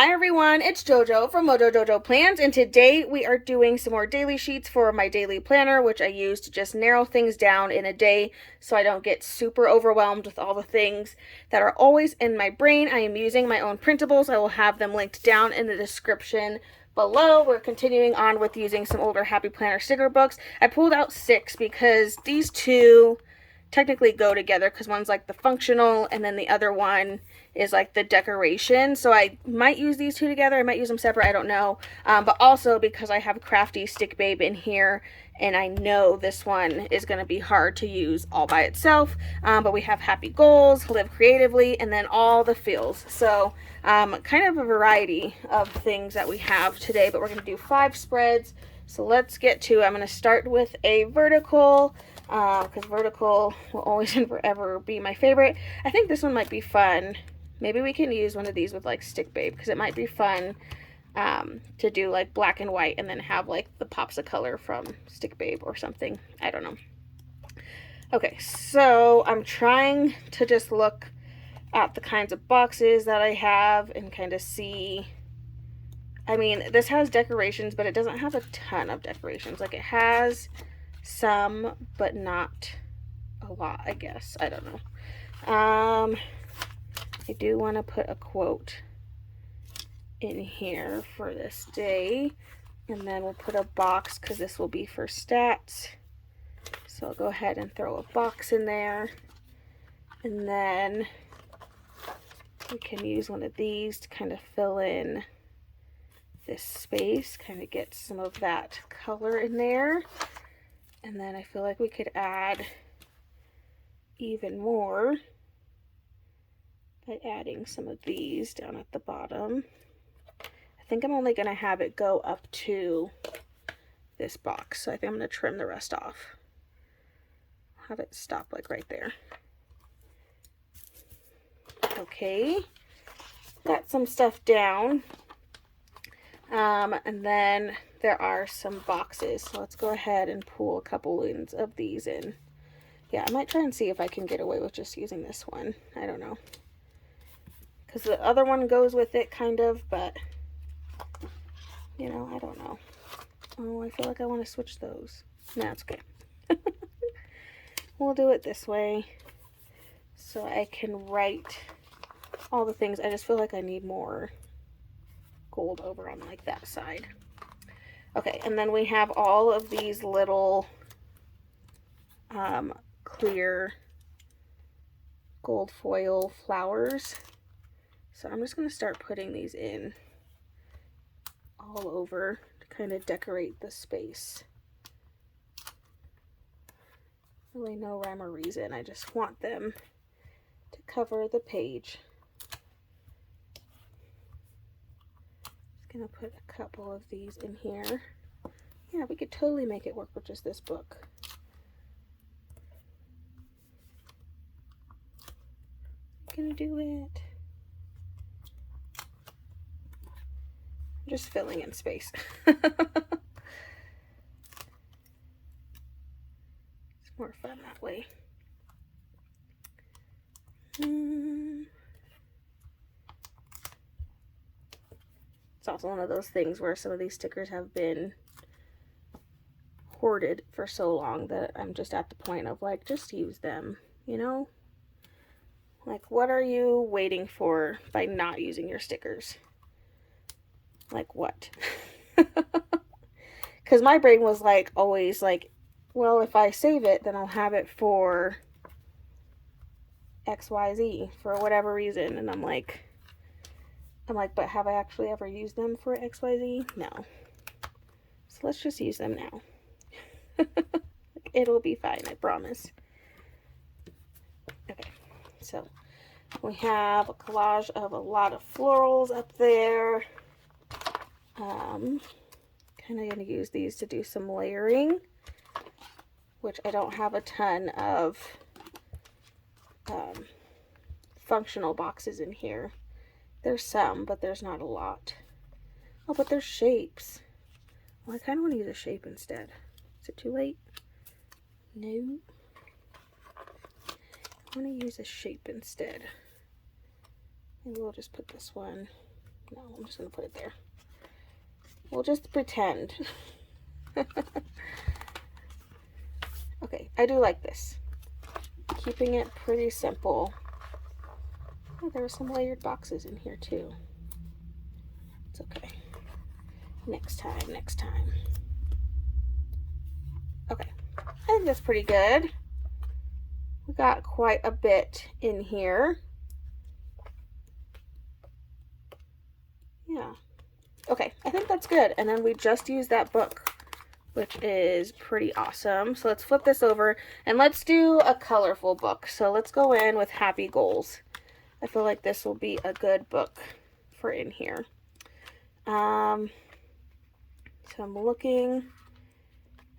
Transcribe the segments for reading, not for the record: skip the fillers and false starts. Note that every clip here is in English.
Hi everyone, it's JoJo from Mojo Jojo Plans, and today we are doing some more daily sheets for my daily planner, which I use to just narrow things down in a day so I don't get super overwhelmed with all the things that are always in my brain. I am using my own printables. I will have them linked down in the description below. We're continuing on with using some older Happy Planner sticker books. I pulled out 6 because these two technically go together because one's like the functional and then the other one is like the decoration. So I might use these two together. I might use them separate. I don't know. But also because I have Crafty Stick Babe in here and I know this one is going to be hard to use all by itself. But we have Happy Goals, Live Creatively, and then all the feels. So kind of a variety of things that we have today, but we're going to do 5 spreads. So let's get to it. I'm going to start with a vertical because vertical will always and forever be my favorite. I think this one might be fun. Maybe we can use one of these with like Stick Babe because it might be fun to do like black and white and then have like the pops of color from Stick Babe or something. I don't know. Okay, so I'm trying to just look at the kinds of boxes that I have and kind of see. I mean, this has decorations, but it doesn't have a ton of decorations. Like it has some, but not a lot, I guess. I don't know. I do want to put a quote in here for this day, and then we'll put a box because this will be for stats. So I'll go ahead and throw a box in there, and then we can use one of these to kind of fill in this space, kind of get some of that color in there. And then I feel like we could add even more by adding some of these down at the bottom. I think I'm only going to have it go up to this box, so I think I'm going to trim the rest off. Have it stop like right there. Okay, got some stuff down. And then there are some boxes, so let's go ahead and pull a couple of these in. Yeah, I might try and see if I can get away with just using this one. I don't know. Because the other one goes with it, kind of, but, you know, I don't know. Oh, I feel like I want to switch those. No, it's okay. We'll do it this way so I can write all the things. I just feel like I need more gold over on like that side. Okay, and then we have all of these little clear gold foil flowers. So I'm just going to start putting these in all over to kind of decorate the space. Really no rhyme or reason. I just want them to cover the page. Just going to put a couple of these in here. Yeah, we could totally make it work with just this book. Gonna do it. I'm just filling in space. It's more fun that way. It's also one of those things where some of these stickers have been hoarded for so long that I'm just at the point of like, just use them, you know? Like, what are you waiting for by not using your stickers? Like, what? Because my brain was like, always like, well, if I save it, then I'll have it for XYZ for whatever reason. And I'm like, but have I actually ever used them for XYZ? No. So let's just use them now. It'll be fine, I promise. Okay, so we have a collage of a lot of florals up there. Kind of going to use these to do some layering, which I don't have a ton of functional boxes in here. There's some, but there's not a lot. Oh, but there's shapes. Well, I kind of want to use a shape instead. Is it too late? No. I want to use a shape instead. Maybe we'll just put this one No, I'm just gonna put it there. We'll just pretend. Okay, I do like this. Keeping it pretty simple. Oh, there were some layered boxes in here too. It's okay. Next time. Okay, I think that's pretty good. We got quite a bit in here. Yeah. Okay, I think that's good. And then we just use that book, which is pretty awesome. So let's flip this over and let's do a colorful book. So let's go in with Happy Goals. I feel like this will be a good book for in here. So I'm looking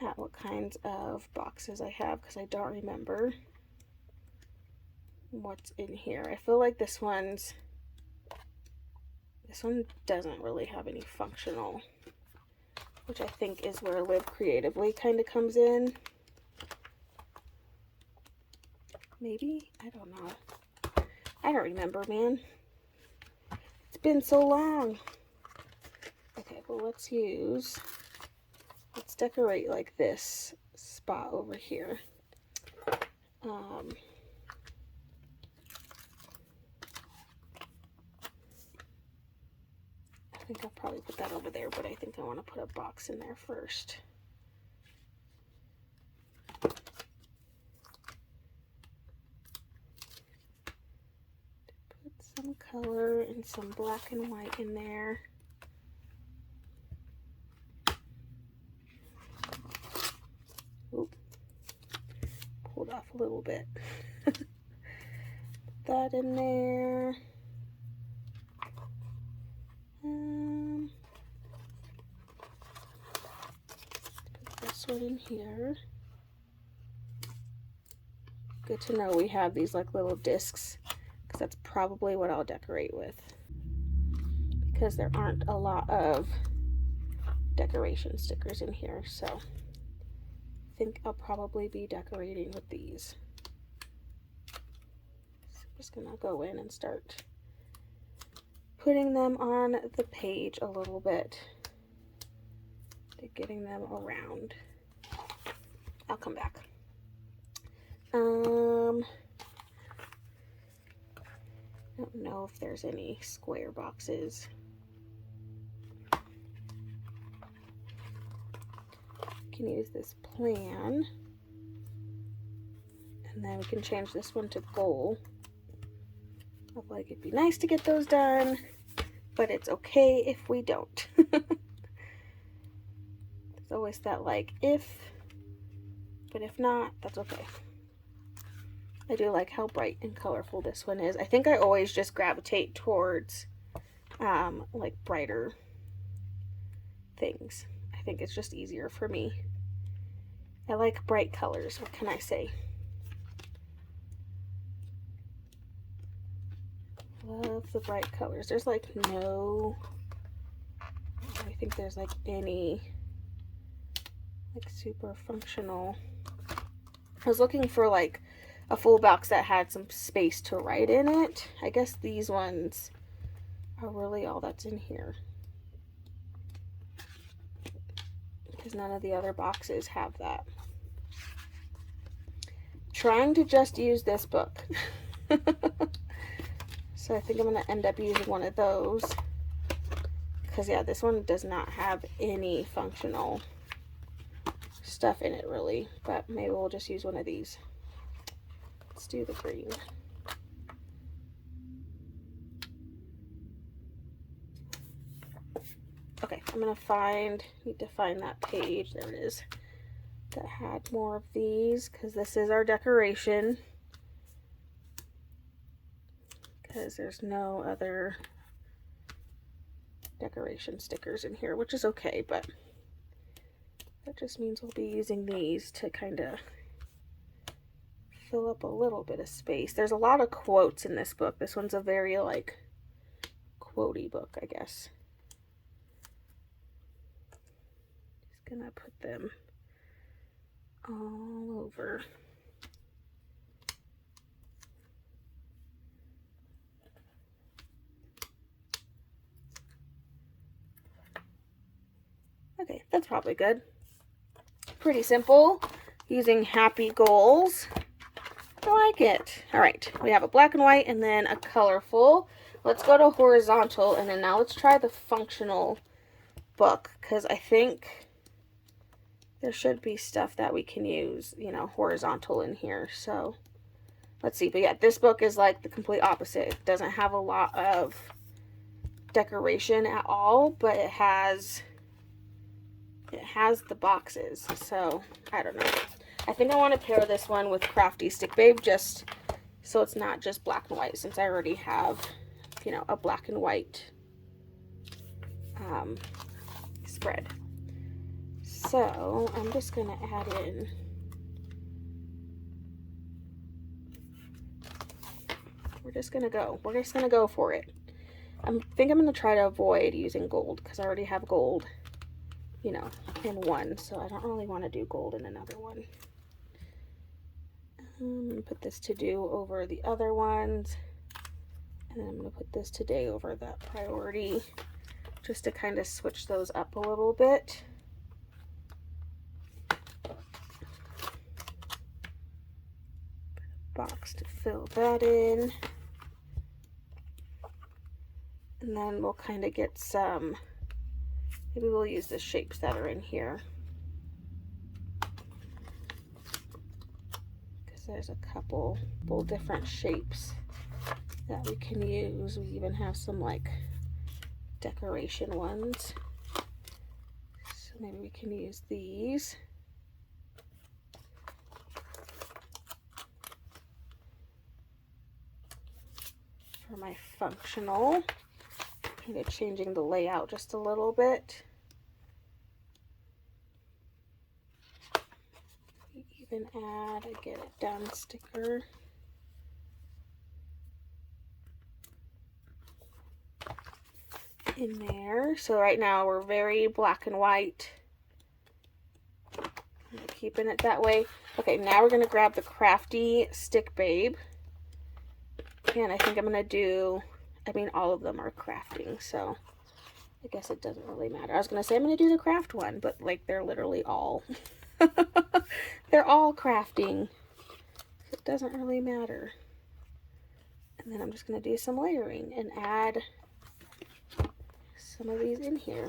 at what kinds of boxes I have because I don't remember what's in here. I feel like this one doesn't really have any functional, which I think is where Live Creatively kind of comes in. Maybe? I don't know. I don't remember, man. It's been so long. Okay, well, let's decorate like this spot over here. I think I'll probably put that over there, but I think I want to put a box in there first. Put some color and some black and white in there. Oop. Pulled off a little bit. Put that in there. Put this one in here. Good to know we have these like little discs, because that's probably what I'll decorate with, because there aren't a lot of decoration stickers in here, so I think I'll probably be decorating with these. So I'm just gonna go in and start putting them on the page a little bit, getting them around. I'll come back. I don't know if there's any square boxes. We can use this plan, and then we can change this one to goal. I feel like it'd be nice to get those done, but it's okay if we don't. There's always that like if, but if not, that's okay. I do like how bright and colorful this one is. I think I always just gravitate towards like brighter things. I think it's just easier for me. I like bright colors, what can I say? Love the bright colors. There's like no, I think there's like any like super functional. I was looking for like a full box that had some space to write in it. I guess these ones are really all that's in here, because none of the other boxes have that. Trying to just use this book. So I think I'm going to end up using one of those, because yeah, this one does not have any functional stuff in it really, but maybe we'll just use one of these. Let's do the green. Okay, I'm gonna need to find that page, there it is, that had more of these, because this is our decoration, because there's no other decoration stickers in here, which is okay, but that just means we'll be using these to kind of fill up a little bit of space. There's a lot of quotes in this book. This one's a very like quotey book, I guess. Just gonna put them all over. Okay, that's probably good. Pretty simple, using Happy Goals. I like it. All right, we have a black and white and then a colorful. Let's go to horizontal, and then now let's try the functional book, because I think there should be stuff that we can use, you know, horizontal in here. So let's see. But yeah, this book is like the complete opposite. It doesn't have a lot of decoration at all, but it has the boxes. So I don't know. I think I want to pair this one with Crafty Stick Babe, just so it's not just black and white, since I already have, you know, a black and white spread. So I'm just gonna add in we're just gonna go for it. I think I'm gonna try to avoid using gold, because I already have gold, you know, in one, so I don't really want to do gold in another one. I'm gonna put this to-do over the other ones, and then I'm gonna put this today over that priority, just to kind of switch those up a little bit. Box to fill that in, and then we'll kind of get some, maybe we'll use the shapes that are in here, because there's a couple different shapes that we can use. We even have some like decoration ones, so maybe we can use these. For my functional, kind of changing the layout just a little bit. Even add a Get It Done sticker. In there. So right now we're very black and white. I'm keeping it that way. Okay, now we're going to grab the Crafty Stick Babe. And I think I'm going to do, I mean, all of them are crafting, so I guess it doesn't really matter. I was going to say I'm going to do the craft one, but like they're literally all, they're all crafting. So it doesn't really matter. And then I'm just going to do some layering and add some of these in here.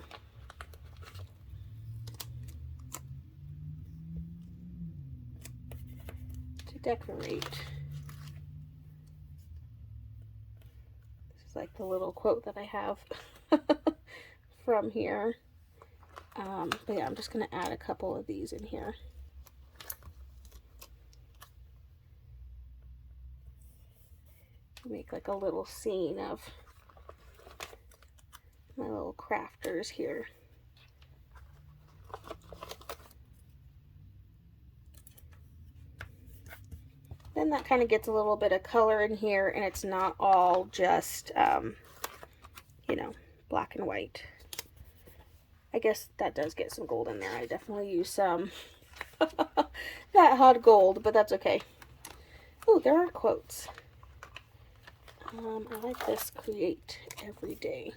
To decorate. Like the little quote that I have from here. But yeah, I'm just going to add a couple of these in here. Make like a little scene of my little crafters here. Then that kind of gets a little bit of color in here, and it's not all just, you know, black and white. I guess that does get some gold in there. I definitely use some that hot gold, but that's okay. Oh, there are quotes. I like this, create every day.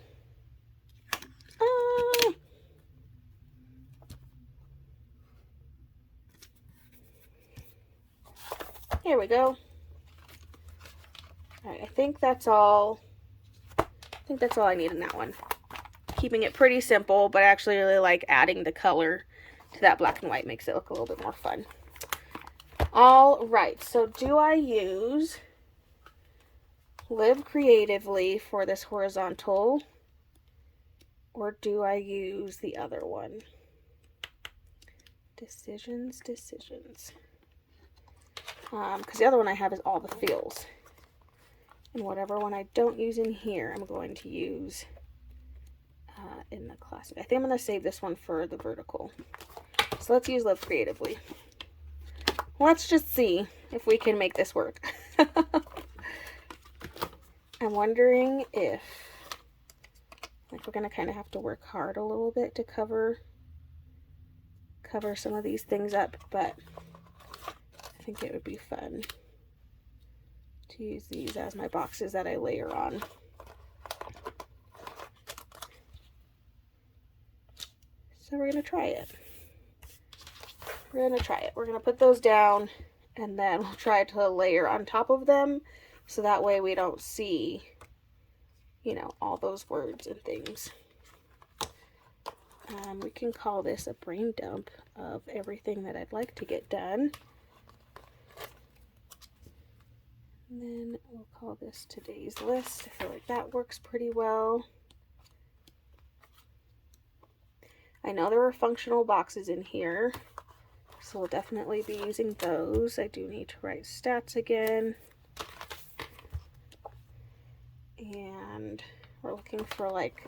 Here we go. All right, I think that's all. I think that's all I need in that one. Keeping it pretty simple, but I actually really like adding the color to that black and white. Makes it look a little bit more fun. All right, so do I use Live Creatively for this horizontal, or do I use the other one? Decisions. Because the other one I have is all the feels. And whatever one I don't use in here, I'm going to use in the classic. I think I'm going to save this one for the vertical. So let's use Live Creatively. Let's just see if we can make this work. I'm wondering if, like, we're going to kind of have to work hard a little bit to cover some of these things up, but I think it would be fun to use these as my boxes that I layer on. So we're going to try it. We're going to try it. We're going to put those down, and then we'll try to layer on top of them, so that way we don't see, you know, all those words and things. We can call this a brain dump of everything that I'd like to get done. And then we'll call this today's list. I feel like that works pretty well. I know there were functional boxes in here, so we'll definitely be using those. I do need to write stats again. And we're looking for like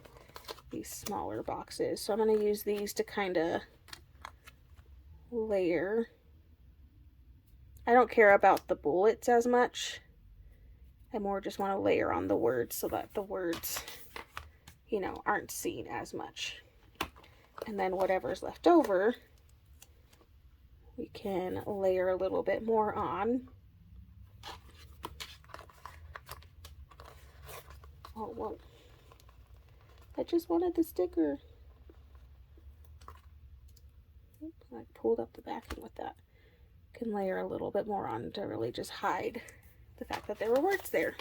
these smaller boxes. So I'm going to use these to kind of layer. I don't care about the bullets as much. I more just want to layer on the words so that the words, you know, aren't seen as much. And then whatever's left over, we can layer a little bit more on. Oh, whoa. I just wanted the sticker. Oops, I pulled up the backing with that. Can layer a little bit more on to really just hide the fact that there were words there.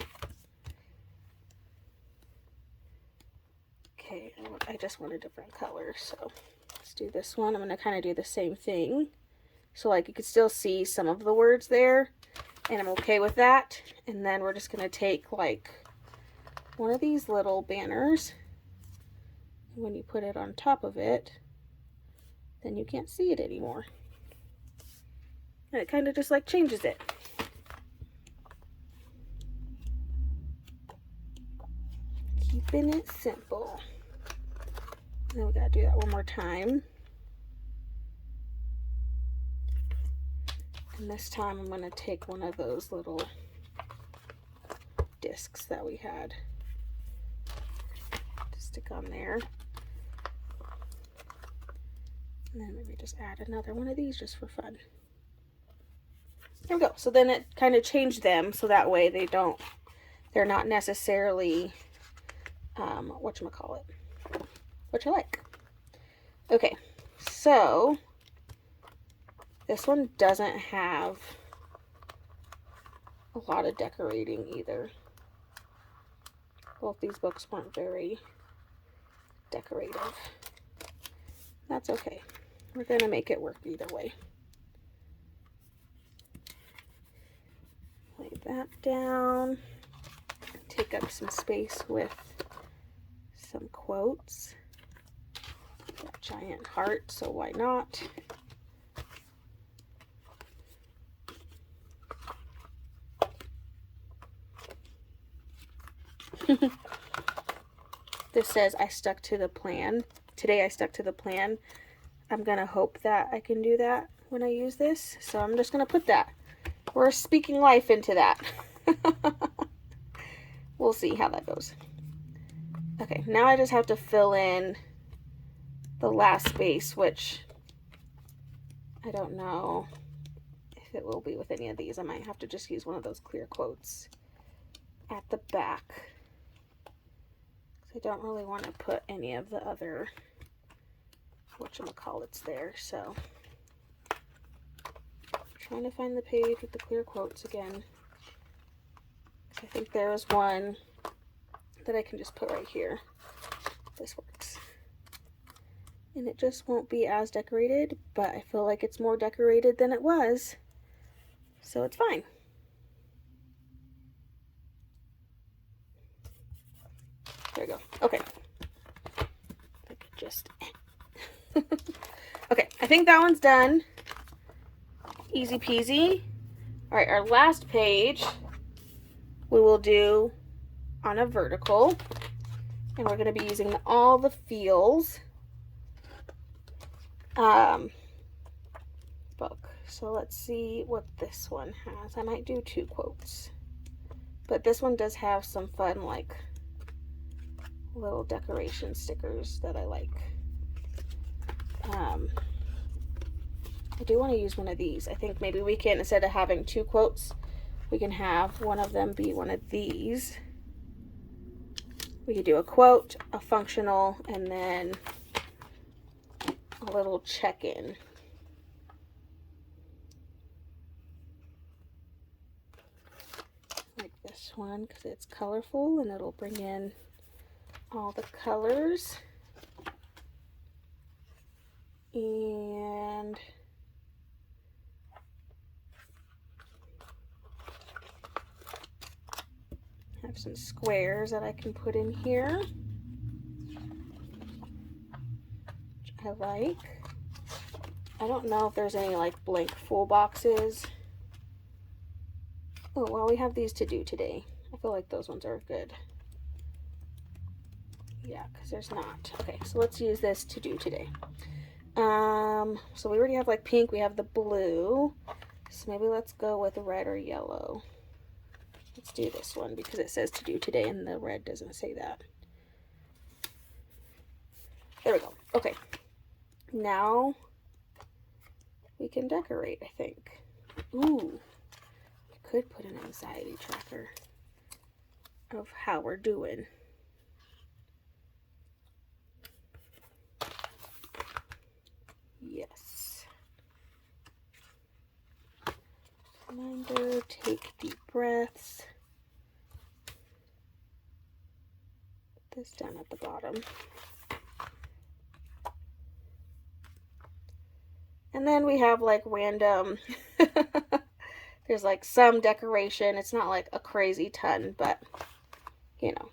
Okay, I just want a different color, so let's do this one. I'm going to kind of do the same thing. So like you can still see some of the words there, and I'm okay with that. And then we're just going to take like one of these little banners. When you put it on top of it, then you can't see it anymore. And it kind of just like changes it. Keeping it simple. And then we gotta do that one more time. And this time I'm gonna take one of those little discs that we had to stick on there. And then maybe just add another one of these just for fun. There we go. So then it kind of changed them so that way they're not necessarily, whatchamacallit, what you like. Okay, so this one doesn't have a lot of decorating either. Both these books weren't very decorative. That's okay. We're going to make it work either way. Lay that down. Take up some space with some quotes. Got giant heart, so why not? This says, I stuck to the plan. Today I stuck to the plan. I'm going to hope that I can do that when I use this. So I'm just going to put that. We're speaking life into that. We'll see how that goes. Okay, now I just have to fill in the last space, which I don't know if it will be with any of these. I might have to just use one of those clear quotes at the back. I don't really want to put any of the other whatchamacallits there, so I'm trying to find the page with the clear quotes again. I think there is one that I can just put right here. This works. And it just won't be as decorated, but I feel like it's more decorated than it was, so it's fine. There we go. Okay. I could just... Okay, I think that one's done. Easy peasy. All right, our last page we will do on a vertical, and we're going to be using all the feels book. So let's see what this one has. I might do 2 quotes, but this one does have some fun like little decoration stickers that I like. I do want to use one of these. I think maybe we can, instead of having 2 quotes, we can have one of them be one of these. We could do a quote, a functional, and then a little check-in. Like this one, because it's colorful and it'll bring in all the colors. And have some squares that I can put in here, which I like. I don't know if there's any like blank full boxes. Oh, well, we have these to do today. I feel like those ones are good. Yeah, because there's not. Okay, so let's use this to do today. So we already have like pink, we have the blue. So maybe let's go with red or yellow. Let's do this one because it says to do today and the red doesn't say that. There we go. Okay. Now we can decorate, I think. Ooh. I could put an anxiety tracker of how we're doing. Yes. Reminder, take deep breaths. Put this down at the bottom. And then we have like random, there's like some decoration. It's not like a crazy ton, but you know,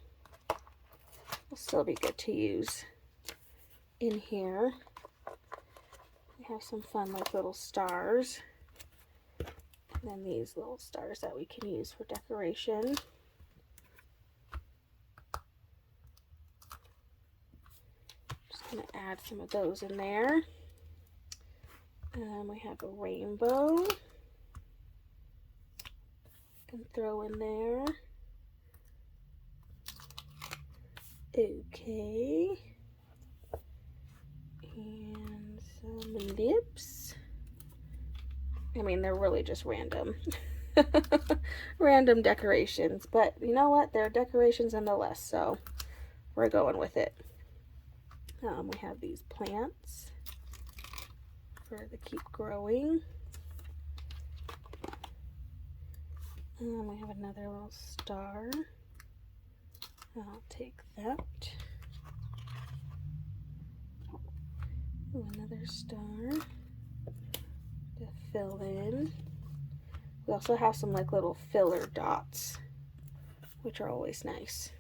it'll still be good to use in here. We have some fun like little stars. And then these little stars that we can use for decoration. Just gonna add some of those in there. We have a rainbow. Can throw in there. Okay. And some lips. I mean, they're really just random. Random decorations. But you know what? They're decorations nonetheless, so we're going with it. We have these plants for the keep growing. We have another little star. I'll take that. Ooh, another star to fill in. We also have some like little filler dots, which are always nice.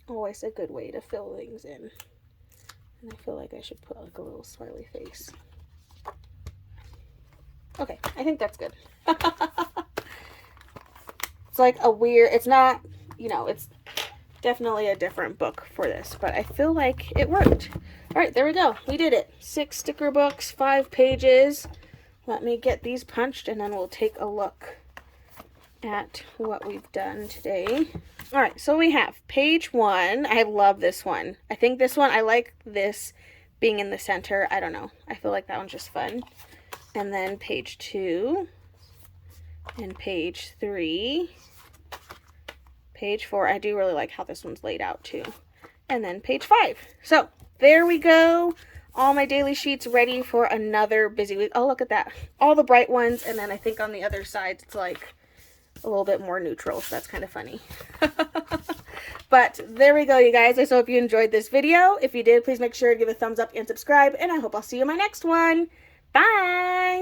Always a good way to fill things in. And I feel like I should put like a little smiley face. Okay, I think that's good. It's like a weird, it's not, you know, it's definitely a different book for this, but I feel like it worked. All right, there we go. We did it. 6 sticker books, 5 pages. Let me get these punched and then we'll take a look at what we've done today. All right, so we have page 1. I love this one. I think this one, I like this being in the center. I don't know. I feel like that one's just fun. And then page 2 and page 3. Page 4, I do really like how this one's laid out too. And then page 5. So there we go. All my daily sheets ready for another busy week. Oh, look at that. All the bright ones. And then I think on the other sides, it's like a little bit more neutral. So that's kind of funny. But there we go, you guys. I hope you enjoyed this video. If you did, please make sure to give a thumbs up and subscribe. And I hope I'll see you in my next one. Bye.